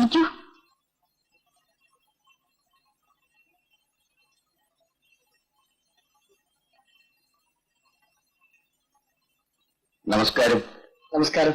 ഇരിക്കൂ. നമസ്കാരം. നമസ്കാരം.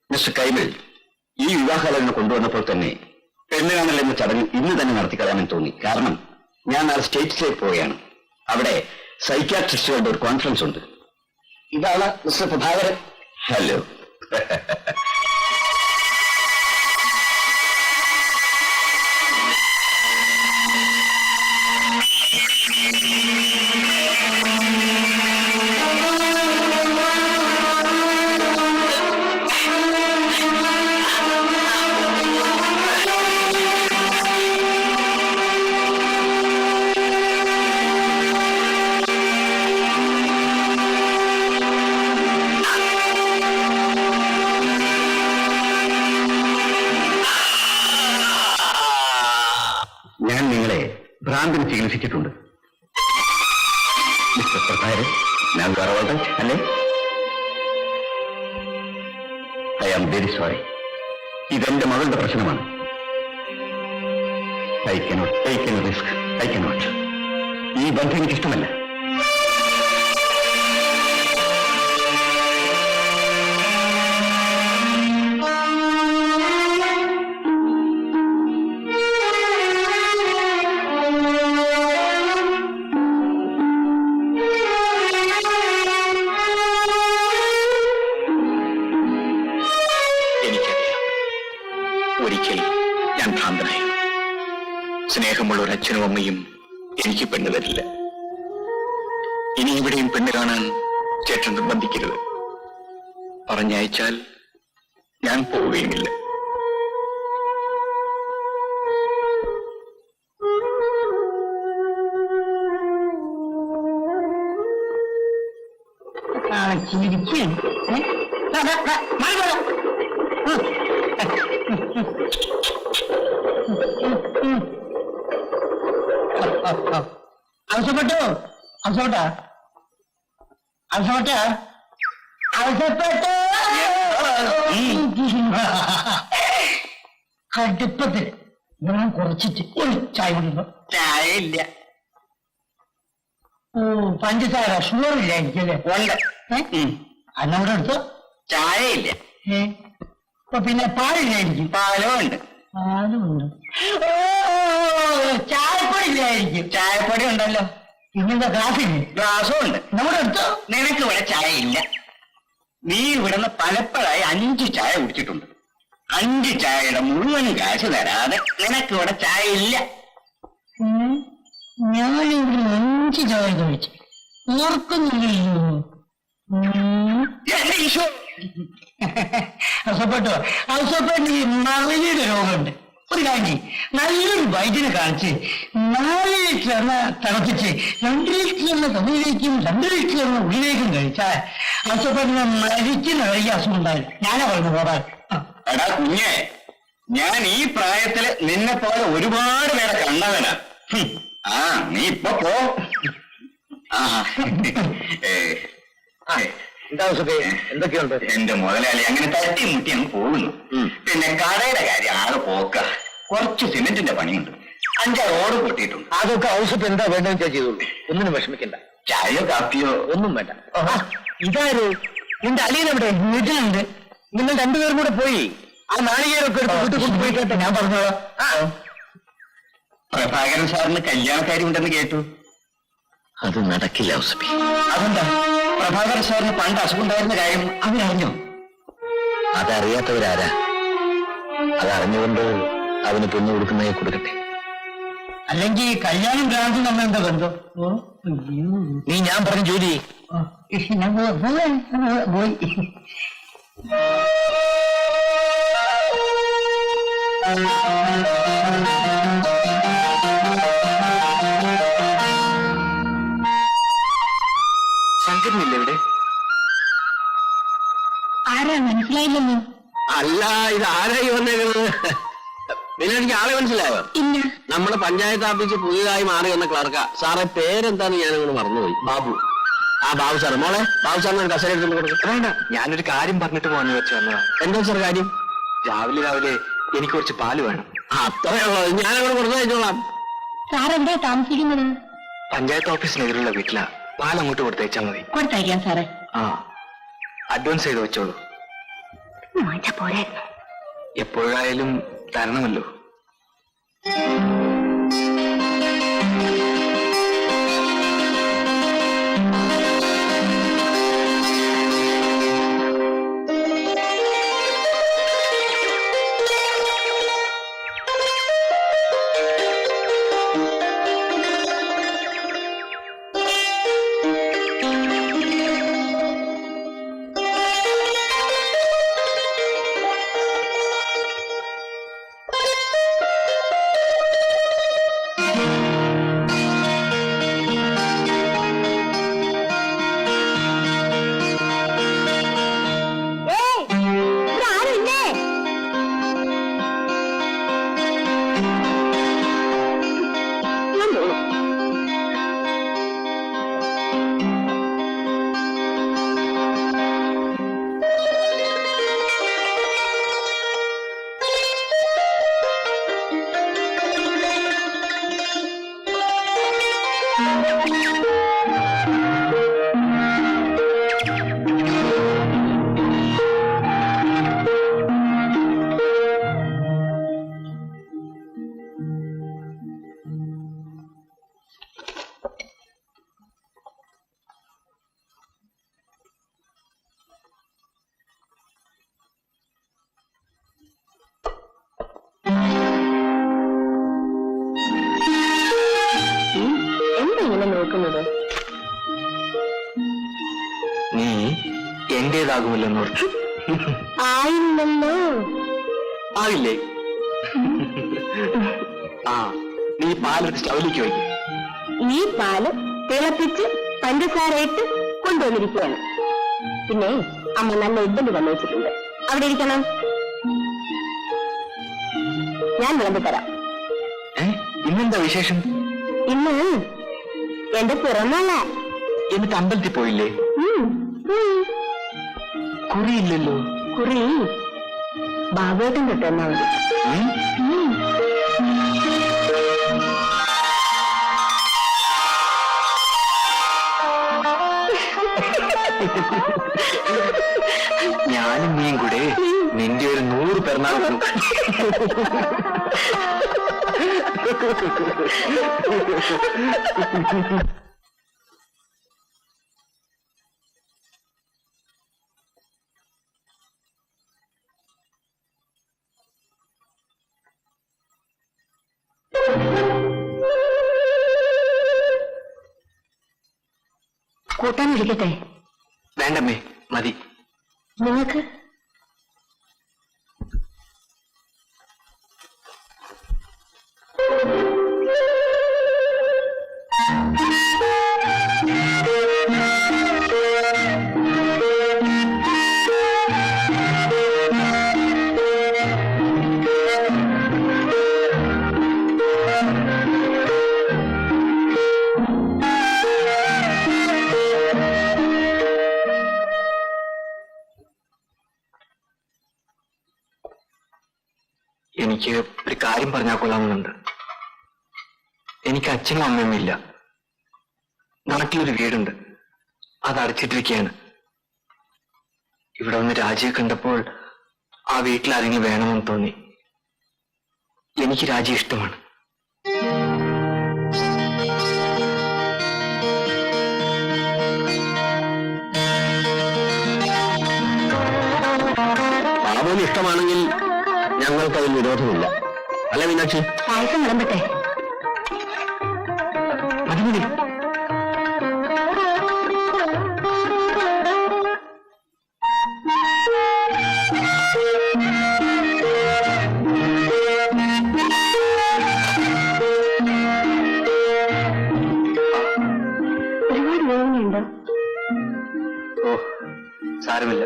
മിസ്റ്റർ കൈമൽ, ഈ വിവാഹാലോചന കൊണ്ടുവന്നപ്പോൾ തന്നെ പെണ്ണ് കാണൽ എന്ന ചടങ്ങ് ഇന്ന് തന്നെ നടത്തിക്കളയാമെന്ന് തോന്നി. കാരണം ഞാൻ നാളെ സ്റ്റേറ്റ്സിലേക്ക് പോവുകയാണ്. അവിടെ സൈക്യാട്രിസ്റ്റുകളുടെ ഒരു കോൺഫറൻസ് ഉണ്ട്. ഇതാണ് മിസ്റ്റർ പ്രഭാകരൻ. ഹലോ. ഞാൻ നിങ്ങളെ ഭ്രാന്തിന് ചികിത്സിച്ചിട്ടുണ്ട്. മിസ്റ്റർ പ്രഭാകരൻ, ഞാൻ വേറെ അല്ലേ? I am very sorry. ഇതെന്റെ മകളുടെ പ്രശ്നമാണ്. I cannot take any risk. I cannot. ഈ ബന്ധം എനിക്കിഷ്ടമല്ല. ഒരിക്കൽ ഞാൻ ഭ്രാന്തനായി. സ്നേഹമുള്ള ഒരു അച്ഛനും അമ്മയും എനിക്ക് പെണ്ണ് തരില്ല. ഇനി ഇവിടെയും പെണ്ണ് കാണാൻ ചേട്ടൻ നിർബന്ധിക്കരുത്. പറഞ്ഞയച്ചാൽ ഞാൻ പോവുകയുമില്ല. അവസപ്പെട്ടു അവസോട്ട അവസോട്ട അവസപ്പെട്ടു കടുപ്പത്തിൽ ഞാൻ കുറച്ചിട്ട് ഒരു ചായ കുടിക്കുന്നു. ചായ ഇല്ല. പഞ്ചസാര ഷുഗർ ഇല്ല എനിക്കല്ലേ? ഉണ്ട്. അന്നോടെ എടുത്തോ. ചായ ഇല്ല. അപ്പൊ പിന്നെ പാലില്ലായിരിക്കും. പാലും ഉണ്ട്. പാലും ഉണ്ട്. ചായപ്പൊടി ഇല്ലായിരിക്കും. ചായപ്പൊടി ഉണ്ടല്ലോ. ഇങ്ങനത്തെ ഗ്ലാസ്സില്ല. ഗ്ലാസും ഉണ്ട്. നമ്മുടെ അടുത്തോ. നിനക്ക് ഇവിടെ ചായ ഇല്ല. നീ ഇവിടുന്ന് പലപ്പോഴായി 5 ചായ കുടിച്ചിട്ടുണ്ട്. 5 ചായയുടെ മുഴുവൻ കാശ് തരാതെ നിനക്ക് ഇവിടെ ചായ ഇല്ല. ഞാനിവിടെ 5 ചായ കഴിച്ചു. ഓർക്കുന്നില്ലല്ലോ. അവസപ്പെട്ടോ അവസപ്പെട്ട് മറിയുടെ രോഗമുണ്ട്. ഒരു കാര്യം, നല്ലൊരു വൈദ്യനെ കാണിച്ച് 4 ലിറ്റർ എണ്ണ തിളപ്പിച്ച് 2 ലിറ്റർ എണ്ണ തമ്മിലേക്കും 2 ലിറ്റർ എണ്ണ ഉള്ളിലേക്കും കഴിച്ചാൽ അവസപ്പെട്ടിന് മരിക്കുന്ന വലിയ അസുഖം ഉണ്ടായി. ഞാനാ പറഞ്ഞു പോകാൻ. എടാ കുഞ്ഞെ, ഞാൻ ഈ പ്രായത്തില് നിന്നെ പോലെ ഒരുപാട് പേരെ കണ്ടവനാ. നീ ഇപ്പൊ പോ. എന്തൊക്കെയുണ്ട്? എന്റെ മുതലാളി അങ്ങനെ തട്ടിമുട്ടി അങ്ങ് പോകുന്നു. പിന്നെ കടയുടെ കാര്യം ആകെ പോക്ക. കുറച്ച് സിമെന്റിന്റെ പണിയുണ്ട്. 5 റോഡ് പൊട്ടിയിട്ടുണ്ട്. അതൊക്കെ ഔഷധം എന്താ വേണ്ടെന്ന് വെച്ചാൽ ചെയ്തോളൂ. ഒന്നിനും വിഷമിക്കണ്ട. ചായയോ കാപ്പിയോ ഒന്നും വേണ്ട. ഇതാര്? നിന്റെ അളിയനെവിടെ? വീട്ടിലുണ്ട്. നിങ്ങൾ 2 പേരും കൂടെ പോയി ആ നാളികേരൊക്കെ എടുത്ത് കൊണ്ടുപോയി കേട്ടെ. ഞാൻ പറഞ്ഞോളാം. പ്രഭാകരൻ സാറിന് കല്യാണക്കാരി ഉണ്ടെന്ന് കേട്ടു. അത് നടക്കില്ല ഔസഫി. അതെന്താ? പ്രഭാകരൻ സാറിന് പണ്ട് അസുഖമുണ്ടായിരുന്ന കാര്യം അവനറിഞ്ഞോ? അതറിയാത്തവരാരാ? അതറിഞ്ഞുകൊണ്ട് അവന് പെണ്ണ് കൊടുക്കുന്നേ കൊടുക്കട്ടെ. അല്ലെങ്കിൽ കല്യാണം ഭ്രാന്തും നമ്മൾ എന്താ ബന്ധം? നീ ഞാൻ പറഞ്ഞ ജോലി പോയി. ശങ്കരനില്ല ഇവിടെ? ആരാ മനസ്സിലായില്ലെന്ന്? അല്ല, ഇത് ആരായി വന്നേക്കുന്നത്? പിന്നെ എനിക്ക് ആളെ മനസ്സിലായോ? ഇല്ല. നമ്മള് പഞ്ചായത്ത് ഓഫീസ് പുതിയതായി മാറി വന്ന ക്ലർക്കാ. സാറെ പേരെന്താന്ന് ഞാനങ്ങോട്ട് മറന്നുപോയി. ബാബു. ബാബു സാറ്. മോളെ ബാബു സാറിന് ഒരു കസേര എടുത്തുകൊണ്ട് കൊടുക്കും. വേണ്ട, ഞാനൊരു കാര്യം പറഞ്ഞിട്ട് പോകാന്ന് വെച്ച് വന്നതാ. എന്താ സാർ കാര്യം? രാവിലെ എനിക്ക് കുറച്ച് പാല് വേണം. അത്രയുള്ളൂ, ഞാനവിടെ കൊടുത്തയച്ചോളാം. സാറെന്തേ താമസിക്കുന്നത്? പഞ്ചായത്ത് ഓഫീസിനെതിരുള്ള വീട്ടിലാ. പാൽ അങ്ങോട്ട് കൊടുത്തയച്ചാ മതി. കൊടുത്തയക്കാം സാറേ. ആ, അഡ്വാൻസ് ചെയ്ത് വെച്ചോളൂ. വാങ്ങിച്ചാ പോരായിരുന്നു. എപ്പോഴായാലും തരണമല്ലോ. നീ എന്റേതാകുമല്ലോന്നോർത്തു. ആയില്ലല്ലോ. ആയില്ലേ? ആ, നീ പാലെടുത്ത് സ്റ്റൗവിലേക്ക് വയ്ക്കും. ഈ പാല് തിളപ്പിച്ച് പഞ്ചസാരയിട്ട് കൊണ്ടുവന്നിരിക്കുകയാണ്. പിന്നെ അമ്മ നല്ല ഇഡ്ഡലി വന്നു വെച്ചിട്ടുണ്ട്, അവിടെ ഇരിക്കണം. ഞാൻ വിളമ്പി തരാം. ഇന്നെന്താ വിശേഷം? ഇന്ന് എന്റെ പിറന്നാളാ. എന്നിട്ട് അമ്പലത്തിൽ പോയില്ലേ? കുറിയില്ലല്ലോ. കുറി ബാബേട്ടൻ തൊട്ട് എന്നാ മതി. ഞാനും നീയും കൂടെ നിന്റെ ഒരു 100 പിറന്നാൾ. കൂട്ടാൻ വിളിക്കട്ടെ? വേണ്ടമ്മേ, മതി. നിങ്ങൾക്ക് എനിക്ക് ഒരു കാര്യം പറഞ്ഞാൽ കൊള്ളാമെന്നുണ്ട്. എനിക്ക് അച്ഛനും അമ്മയും ഇല്ല. നാട്ടിലൊരു വീടുണ്ട്, അത് അടച്ചിട്ടിരിക്കുകയാണ്. ഇവിടെ വന്ന് രാജിയെ കണ്ടപ്പോൾ ആ വീട്ടിൽ ആരെങ്കിലും വേണമെന്ന് തോന്നി. എനിക്ക് രാജി ഇഷ്ടമാണ്. ബാബുവിന് ഇഷ്ടമാണെങ്കിൽ ഞങ്ങൾക്കതിൽ വിരോധമില്ല. അല്ല മീനാക്ഷി? പായസം വിളമ്പട്ടെ? മതി മതി. ഒരുപാട് വേദനയുണ്ടോ? ഓ, സാരമില്ല.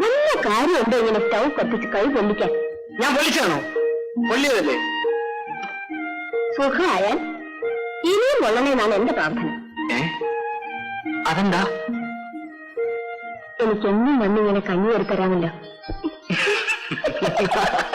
നല്ല കാര്യമുണ്ടോ ഇങ്ങനെ സ്റ്റൗ കത്തിച്ച് കൈ പൊള്ളിക്കാൻ? ഞാൻ പൊള്ളിച്ചാണോ? പൊള്ളിയതല്ലേ? സുഖമായാൽ ഇനിയും പൊള്ളണേന്നാണ് എന്റെ പ്രാർത്ഥന. അതെന്താ? എനിക്കെന്നും വന്നിങ്ങനെ കഞ്ഞി എടുത്തരാമല്ലോ. പോയി